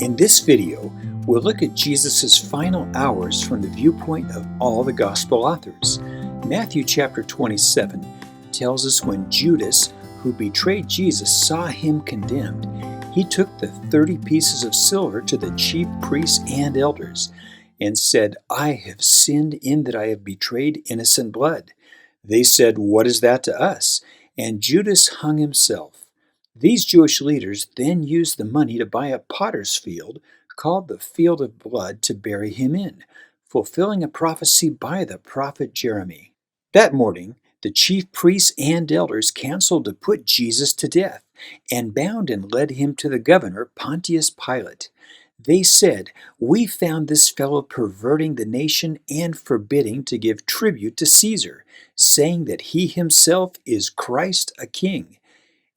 In this video, we'll look at Jesus' final hours from the viewpoint of all the Gospel authors. Matthew chapter 27 tells us when Judas, who betrayed Jesus, saw him condemned, he took the 30 pieces of silver to the chief priests and elders and said, "I have sinned in that I have betrayed innocent blood." They said, "What is that to us?" And Judas hung himself. These Jewish leaders then used the money to buy a potter's field called the Field of Blood to bury him in, fulfilling a prophecy by the prophet Jeremy. That morning, the chief priests and elders counseled to put Jesus to death and bound and led him to the governor, Pontius Pilate. They said, "We found this fellow perverting the nation and forbidding to give tribute to Caesar, saying that he himself is Christ a king."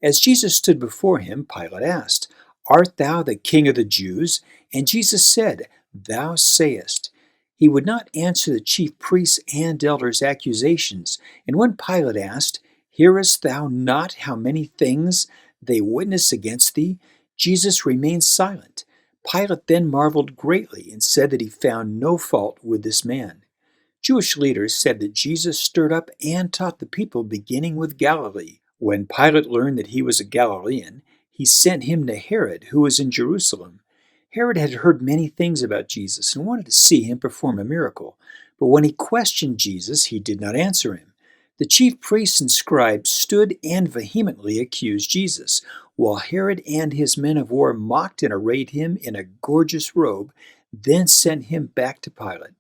As Jesus stood before him, Pilate asked, "Art thou the king of the Jews?" And Jesus said, "Thou sayest." He would not answer the chief priests and elders' accusations, and when Pilate asked, "Hearest thou not how many things they witness against thee?" Jesus remained silent. Pilate then marveled greatly and said that he found no fault with this man. Jewish leaders said that Jesus stirred up and taught the people beginning with Galilee. When Pilate learned that he was a Galilean, he sent him to Herod, who was in Jerusalem. Herod had heard many things about Jesus and wanted to see him perform a miracle. But when he questioned Jesus, he did not answer him. The chief priests and scribes stood and vehemently accused Jesus, while Herod and his men of war mocked and arrayed him in a gorgeous robe, then sent him back to Pilate.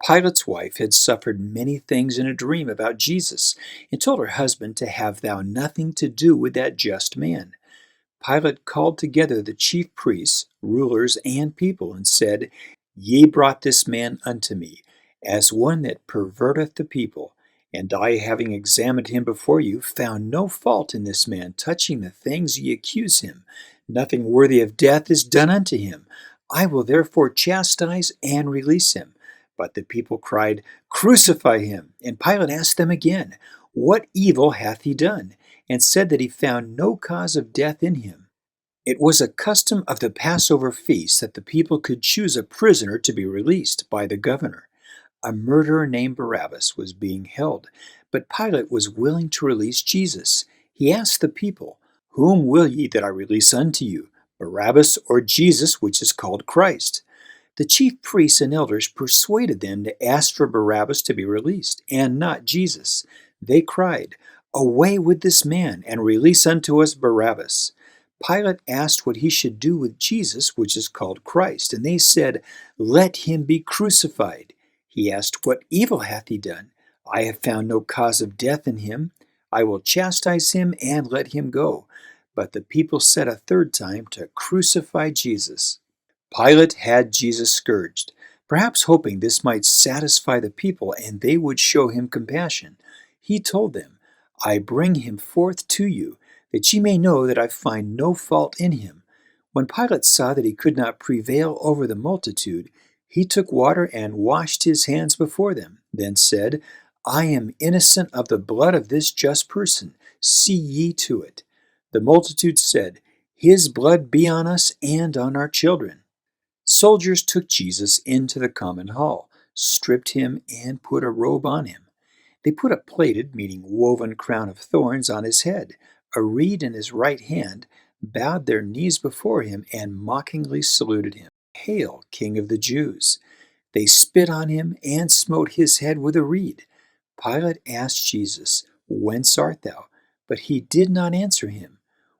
Pilate's wife had suffered many things in a dream about Jesus and told her husband to have thou nothing to do with that just man. Pilate called together the chief priests, rulers, and people, and said, "Ye brought this man unto me, as one that perverteth the people. And I, having examined him before you, found no fault in this man touching the things ye accuse him. Nothing worthy of death is done unto him. I will therefore chastise and release him." But the people cried, "Crucify him." And Pilate asked them again, "What evil hath he done?" And said that he found no cause of death in him. It was a custom of the Passover feast that the people could choose a prisoner to be released by the governor. A murderer named Barabbas was being held, but Pilate was willing to release Jesus. He asked the people, "Whom will ye that I release unto you, Barabbas or Jesus, which is called Christ?" The chief priests and elders persuaded them to ask for Barabbas to be released, and not Jesus. They cried, "Away with this man, and release unto us Barabbas." Pilate asked what he should do with Jesus, which is called Christ, and they said, "Let him be crucified." He asked, "What evil hath he done? I have found no cause of death in him. I will chastise him and let him go." But the people said a third time to crucify Jesus. Pilate had Jesus scourged, perhaps hoping this might satisfy the people and they would show him compassion. He told them, "I bring him forth to you, that ye may know that I find no fault in him." When Pilate saw that he could not prevail over the multitude, he took water and washed his hands before them, then said, "I am innocent of the blood of this just person. See ye to it." The multitude said, "His blood be on us and on our children." Soldiers took Jesus into the common hall, stripped him, and put a robe on him. They put a plaited, meaning woven crown of thorns on his head, a reed in his right hand, bowed their knees before him, and mockingly saluted him, "Hail, King of the Jews!" They spit on him and smote his head with a reed. Pilate asked Jesus, "Whence art thou?" But he did not answer him.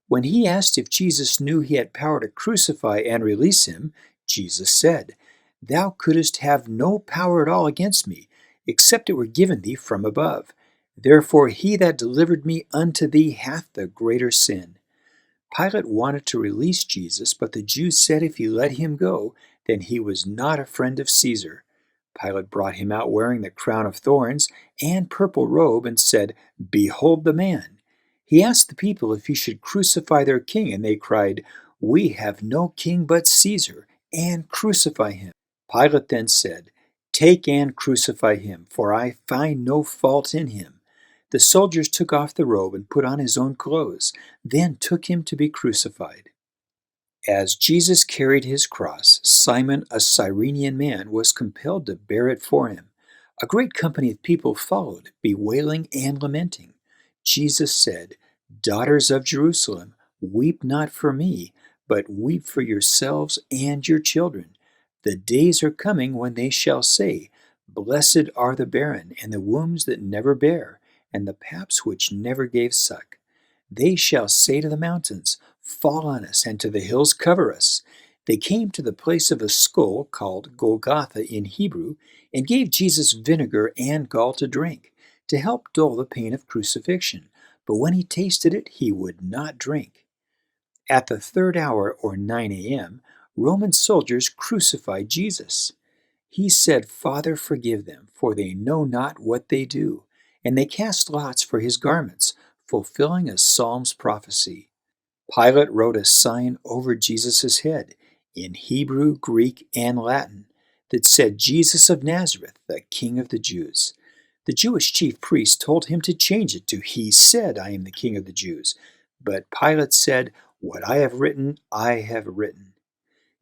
When he asked if Jesus knew he had power to crucify and release him, Jesus said, "Thou couldst have no power at all against me, except it were given thee from above. Therefore he that delivered me unto thee hath the greater sin." Pilate wanted to release Jesus, but the Jews said if he let him go, then he was not a friend of Caesar. Pilate brought him out wearing the crown of thorns and purple robe and said, "Behold the man." He asked the people if he should crucify their king, and they cried, "We have no king but Caesar, and crucify him." Pilate then said, "Take and crucify him, for I find no fault in him." The soldiers took off the robe and put on his own clothes, then took him to be crucified. As Jesus carried his cross, Simon, a Cyrenian man, was compelled to bear it for him. A great company of people followed, bewailing and lamenting. Jesus said, "Daughters of Jerusalem, weep not for me, but weep for yourselves and your children. The days are coming when they shall say, Blessed are the barren, and the wombs that never bare, and the paps which never gave suck. They shall say to the mountains, Fall on us, and to the hills cover us." They came to the place of a skull called Golgotha in Hebrew, and gave Jesus vinegar and gall to drink, to help dull the pain of crucifixion. But when he tasted it, he would not drink. At the third hour, or 9 a.m., Roman soldiers crucified Jesus. He said, "Father, forgive them, for they know not what they do." And they cast lots for his garments, fulfilling a Psalm's prophecy. Pilate wrote a sign over Jesus' head in Hebrew, Greek, and Latin that said, "Jesus of Nazareth, the King of the Jews." The Jewish chief priest told him to change it to, "He said, I am the King of the Jews." But Pilate said, "What I have written, I have written."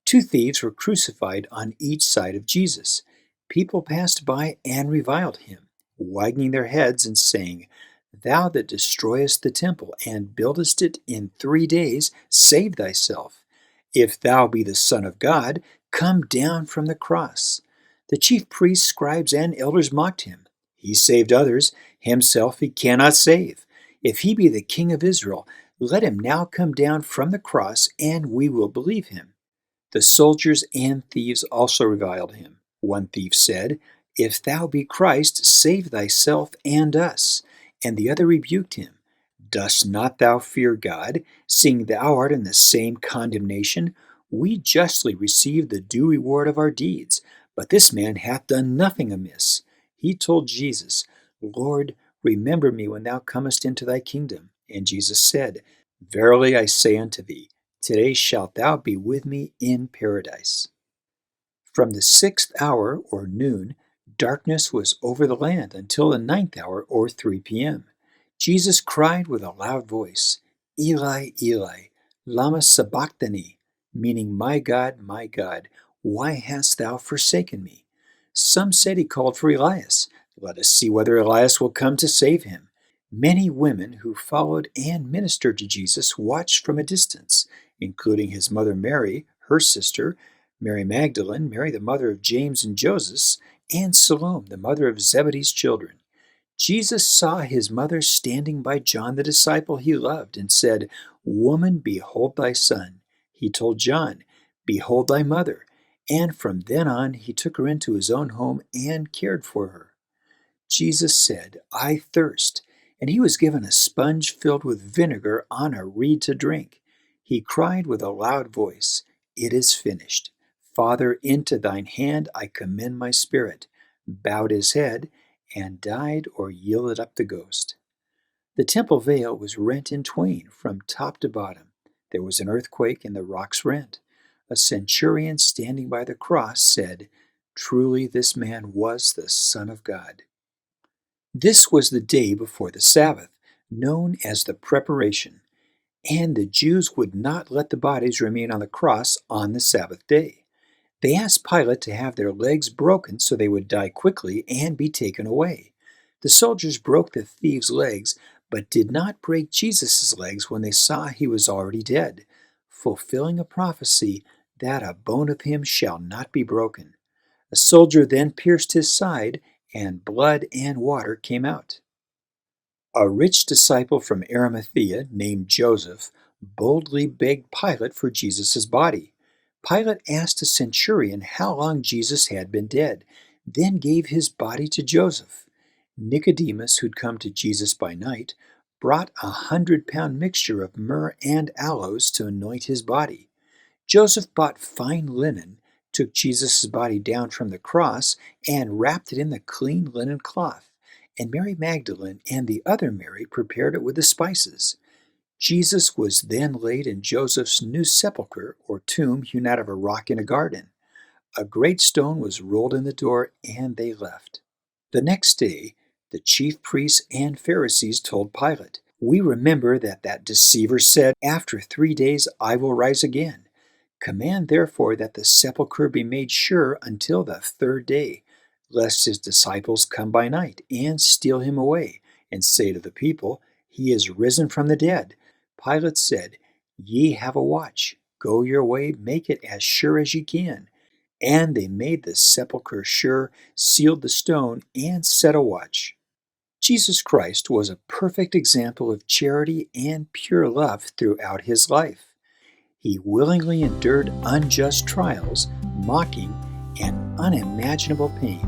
Two thieves were crucified on each side of Jesus. People passed by and reviled him, wagging their heads and saying, "Thou that destroyest the temple and buildest it in 3 days, save thyself. If thou be the Son of God, come down from the cross." The chief priests, scribes, and elders mocked him. He saved others, himself he cannot save. If he be the King of Israel, let him now come down from the cross, and we will believe him. The soldiers and thieves also reviled him. One thief said, "If thou be Christ, save thyself and us." And the other rebuked him, "Dost not thou fear God, seeing thou art in the same condemnation? We justly receive the due reward of our deeds, but this man hath done nothing amiss." He told Jesus, "Lord, remember me when thou comest into thy kingdom." And Jesus said, "Verily I say unto thee, today shalt thou be with me in paradise." From the 6th hour, or noon, darkness was over the land until the 9th hour, or 3 p.m. Jesus cried with a loud voice, "Eli, Eli, lama sabachthani," meaning, my God, why hast thou forsaken me?" Some said he called for Elias. Let us see whether Elias will come to save him. Many women who followed and ministered to Jesus watched from a distance, including his mother Mary, her sister, Mary Magdalene, Mary the mother of James and Joseph, and Salome, the mother of Zebedee's children. Jesus saw his mother standing by John the disciple he loved and said, "Woman, behold thy son." He told John, "Behold thy mother." And from then on he took her into his own home and cared for her. Jesus said, "I thirst," and he was given a sponge filled with vinegar on a reed to drink. He cried with a loud voice, "It is finished. Father, into thine hand I commend my spirit," bowed his head, and died or yielded up the ghost. The temple veil was rent in twain from top to bottom. There was an earthquake, and the rocks rent. A centurion standing by the cross said, "Truly this man was the Son of God." This was the day before the Sabbath, known as the Preparation, and the Jews would not let the bodies remain on the cross on the Sabbath day. They asked Pilate to have their legs broken so they would die quickly and be taken away. The soldiers broke the thieves' legs, but did not break Jesus' legs when they saw he was already dead, fulfilling a prophecy that a bone of him shall not be broken. A soldier then pierced his side, and blood and water came out. A rich disciple from Arimathea named Joseph boldly begged Pilate for Jesus' body. Pilate asked a centurion how long Jesus had been dead, then gave his body to Joseph. Nicodemus, who'd come to Jesus by night, brought 100-pound mixture of myrrh and aloes to anoint his body. Joseph bought fine linen, took Jesus' body down from the cross, and wrapped it in the clean linen cloth. And Mary Magdalene and the other Mary prepared it with the spices. Jesus was then laid in Joseph's new sepulchre, or tomb, hewn out of a rock in a garden. A great stone was rolled in the door, and they left. The next day, the chief priests and Pharisees told Pilate, "We remember that deceiver said, 'After 3 days I will rise again.' Command therefore that the sepulchre be made sure until the third day, lest his disciples come by night and steal him away, and say to the people, He is risen from the dead. Pilate said, Ye have a watch. Go your way, make it as sure as ye can. And they made the sepulchre sure, sealed the stone, and set a watch. Jesus Christ was a perfect example of charity and pure love throughout his life. He willingly endured unjust trials, mocking, and unimaginable pain.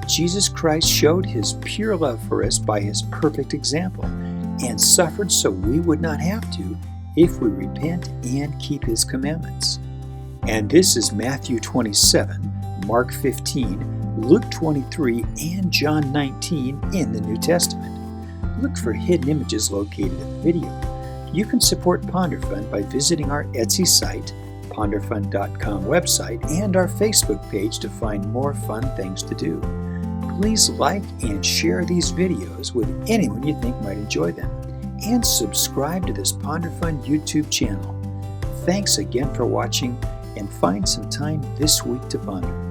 Jesus Christ showed his pure love for us by his perfect example, and suffered so we would not have to if we repent and keep his commandments. And this is Matthew 27, Mark 15, Luke 23, and John 19 in the New Testament. Look for hidden images located in the video. You can support Ponderfun by visiting our Etsy site, ponderfun.com website, and our Facebook page to find more fun things to do. Please like and share these videos with anyone you think might enjoy them, and subscribe to this Ponderfun YouTube channel. Thanks again for watching, and find some time this week to ponder.